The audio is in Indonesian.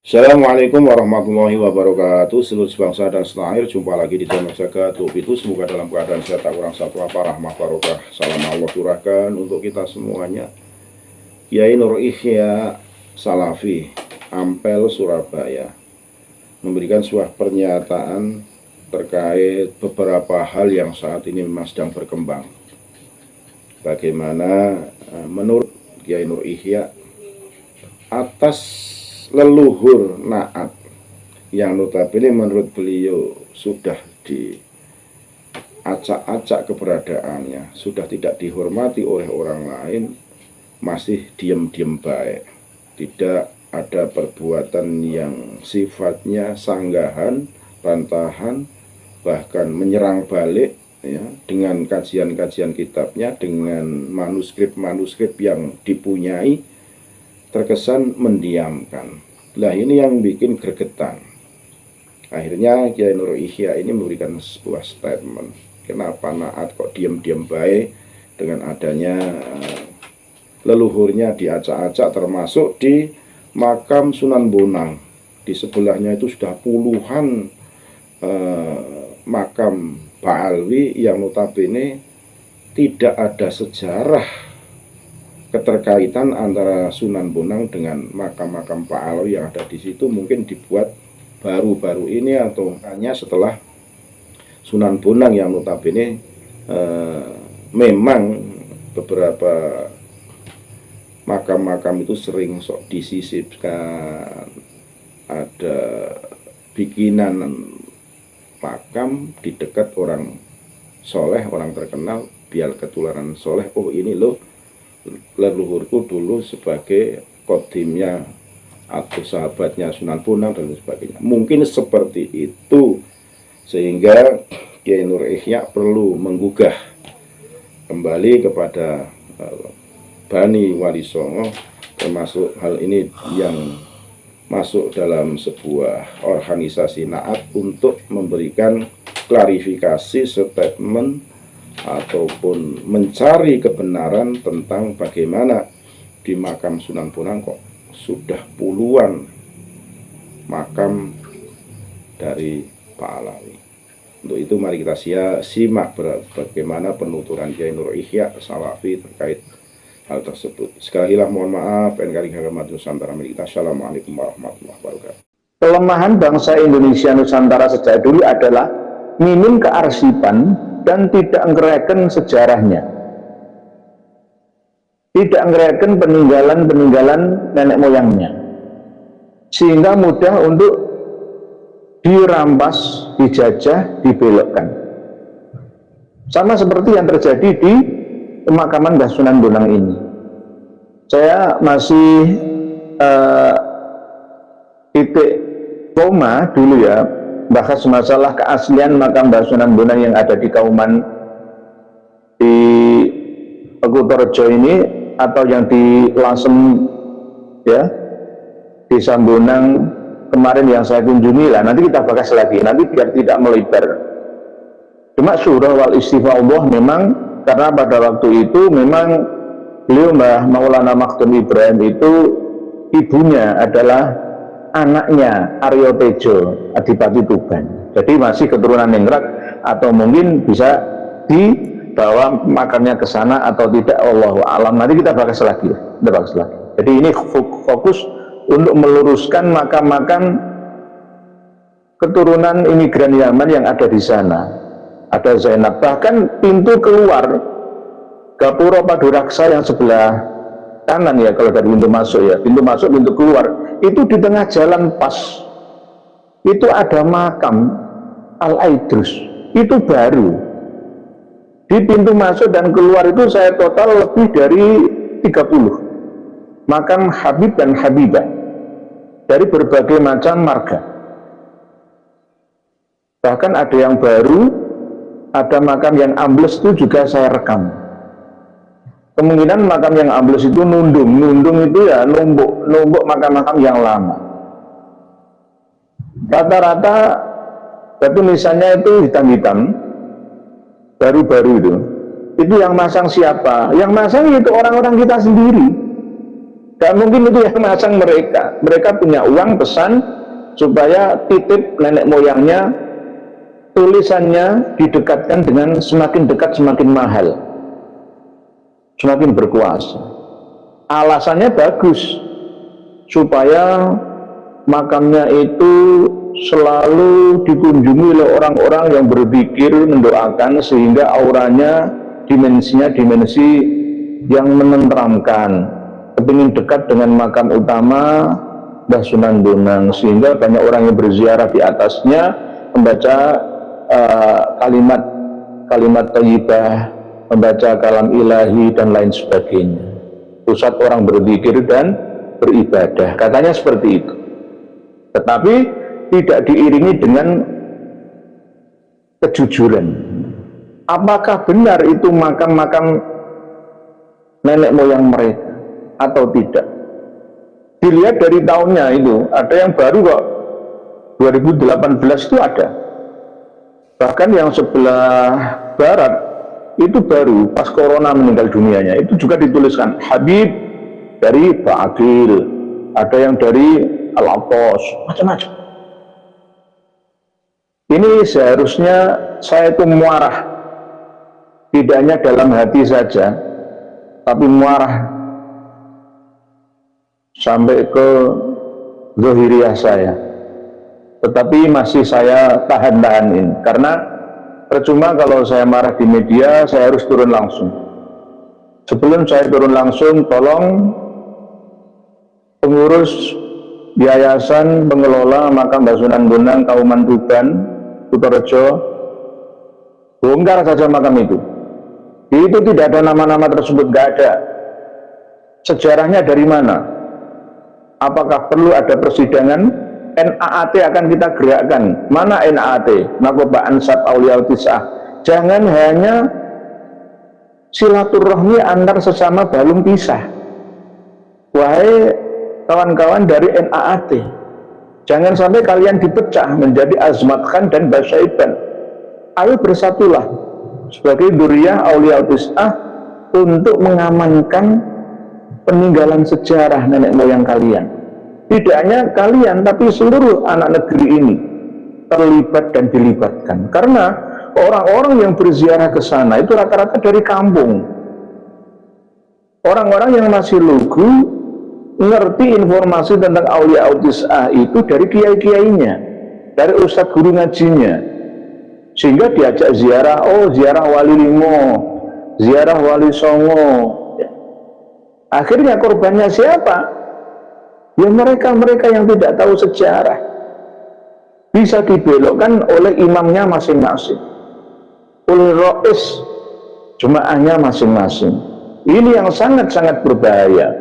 Assalamualaikum warahmatullahi wabarakatuh. Seluruh bangsa dan setanah air, jumpa lagi di channel Jaga itu. Semoga dalam keadaan sehat, tak kurang satu apa, rahmah barokah. Salam Allah curahkan untuk kita semuanya. Kiai Nur Ihya Salafi, Ampel, Surabaya, memberikan sebuah pernyataan terkait beberapa hal yang saat ini memang sedang berkembang. Bagaimana menurut Kiai Nur Ihya, atas leluhur Naat yang notabene menurut beliau sudah diacak-acak keberadaannya, sudah tidak dihormati oleh orang lain, masih diam-diam baik, tidak ada perbuatan yang sifatnya sanggahan, bantahan, bahkan menyerang balik ya, dengan kajian-kajian kitabnya, dengan manuskrip-manuskrip yang dipunyai, terkesan mendiamkan. Lah ini yang bikin gregetan. Akhirnya Kiai Nur Ihya ini memberikan sebuah statement. Kenapa Naat kok diam-diam baik dengan adanya leluhurnya diacak-acak, termasuk di makam Sunan Bonang. Di sebelahnya itu sudah puluhan makam Ba'alwi yang notabene tidak ada sejarah keterkaitan antara Sunan Bonang dengan makam-makam Pak Alwi yang ada di situ. Mungkin dibuat baru-baru ini atau hanya setelah Sunan Bonang yang notabene memang beberapa makam-makam itu sering sok disisipkan, ada bikinan makam di dekat orang soleh, orang terkenal, biar ketularan soleh. Oh ini loh leluhurku dulu sebagai kodimnya atau sahabatnya Sunan Bonang dan sebagainya. Mungkin seperti itu, sehingga Kiai Nur Ihya perlu menggugah kembali kepada Bani Wali Songo, termasuk hal ini yang masuk dalam sebuah organisasi Naat, untuk memberikan klarifikasi, statement, ataupun mencari kebenaran tentang bagaimana di makam Sunan Bonang kok sudah puluhan makam dari Pak Alawi. Untuk itu mari kita simak bagaimana penuturan Kiai Nur Ihya Salafi terkait hal tersebut. Sekali lagi mohon maaf, NKRI Agama Nusantara milik kita. Assalamualaikum warahmatullahi wabarakatuh. Kelemahan bangsa Indonesia Nusantara sejak dulu adalah minim kearsipan dan tidak ngereken sejarahnya, tidak ngereken peninggalan-peninggalan nenek moyangnya, sehingga mudah untuk dirampas, dijajah, dibelokkan. Sama seperti yang terjadi di pemakaman Mbah Sunan Bonang ini. Saya masih titik koma dulu ya, bahas masalah keaslian makam Mbah Sunan Bonang yang ada di Kauman di Kutorejo ini, atau yang di Lasem ya, di Sambonang kemarin yang saya kunjungi lah. Nanti kita bahas lagi, nanti biar tidak melebar. Cuma surah wal istighfar memang, karena pada waktu itu memang beliau Mbah Maulana Maktum Ibrahim itu ibunya adalah anaknya Aryo Tejo, Adipati Tuban. Jadi masih keturunan Ningrat, atau mungkin bisa dibawa makamnya ke sana atau tidak, Allahu a'lam. Nanti kita bahas lagi. Jadi ini fokus untuk meluruskan makam-makam keturunan imigran Yaman yang ada di sana. Ada Zainab, bahkan pintu keluar Gapura Paduraksa yang sebelah kanan ya, kalau dari pintu masuk ya, pintu masuk, pintu keluar, itu di tengah jalan pas itu ada makam Al-Aidrus, itu baru. Di pintu masuk dan keluar itu saya total lebih dari 30 makam Habib dan Habibah dari berbagai macam marga. Bahkan ada yang baru, ada makam yang ambles itu juga saya rekam. Kemungkinan makam yang ambles itu nundung itu ya numbuk makam-makam yang lama. Rata-rata batu nisannya itu hitam-hitam, baru-baru itu. Itu yang masang siapa? Yang masang itu orang-orang kita sendiri. Gak mungkin itu yang masang mereka. Mereka punya uang, pesan supaya titip nenek moyangnya, tulisannya didekatkan dengan semakin dekat semakin mahal, semakin berkuasa. Alasannya bagus, supaya makamnya itu selalu dikunjungi oleh orang-orang yang berpikir, mendoakan, sehingga auranya, dimensinya dimensi yang menenteramkan. Kepingin dekat dengan makam utama Mbah Sunan Bonang, sehingga banyak orang yang berziarah di atasnya, membaca kalimat thayyibah, membaca kalam ilahi dan lain sebagainya. Pusat orang berzikir dan beribadah, katanya seperti itu. Tetapi tidak diiringi dengan kejujuran. Apakah benar itu makam-makam nenek moyang mereka atau tidak? Dilihat dari tahunnya itu, ada yang baru kok, 2018 itu ada. Bahkan yang sebelah barat itu baru pas corona meninggal dunianya, itu juga dituliskan Habib dari Ba'akil, ada yang dari Al-Aqos, macam-macam. Ini seharusnya saya itu muarah, tidak hanya dalam hati saja, tapi muarah sampai ke zahiriyah saya. Tetapi masih saya tahan-tahanin, karena percuma kalau saya marah di media, saya harus turun langsung. Sebelum saya turun langsung, tolong pengurus yayasan pengelola makam Mbah Sunan Bonang Kauman Tuban, Kutorejo, bongkar saja makam itu. Itu tidak ada nama-nama tersebut, nggak ada. Sejarahnya dari mana? Apakah perlu ada persidangan? NAAT akan kita gerakkan. Mana NAAT? Nakoba Ansat Aulia Tis'ah. Jangan hanya silaturahmi antar sesama balung pisah. Wahai kawan-kawan dari NAAT, jangan sampai kalian dipecah menjadi Azmat Khan dan Basyaiban. Ayo bersatulah sebagai Duriyah Aulia Tis'ah untuk mengamankan peninggalan sejarah nenek moyang kalian. Tidak hanya kalian, tapi seluruh anak negeri ini terlibat dan dilibatkan. Karena orang-orang yang berziarah ke sana itu rata-rata dari kampung. Orang-orang yang masih lugu ngerti informasi tentang Aulia Tis'ah itu dari kiai-kiainya, dari ustadz guru ngajinya, sehingga diajak ziarah. Oh, ziarah Wali Limo, ziarah Wali Songo. Akhirnya korbannya siapa? Ya mereka-mereka yang tidak tahu sejarah. Bisa dibelokkan oleh imamnya masing-masing, oleh rois jemaahnya masing-masing. Ini yang sangat-sangat berbahaya.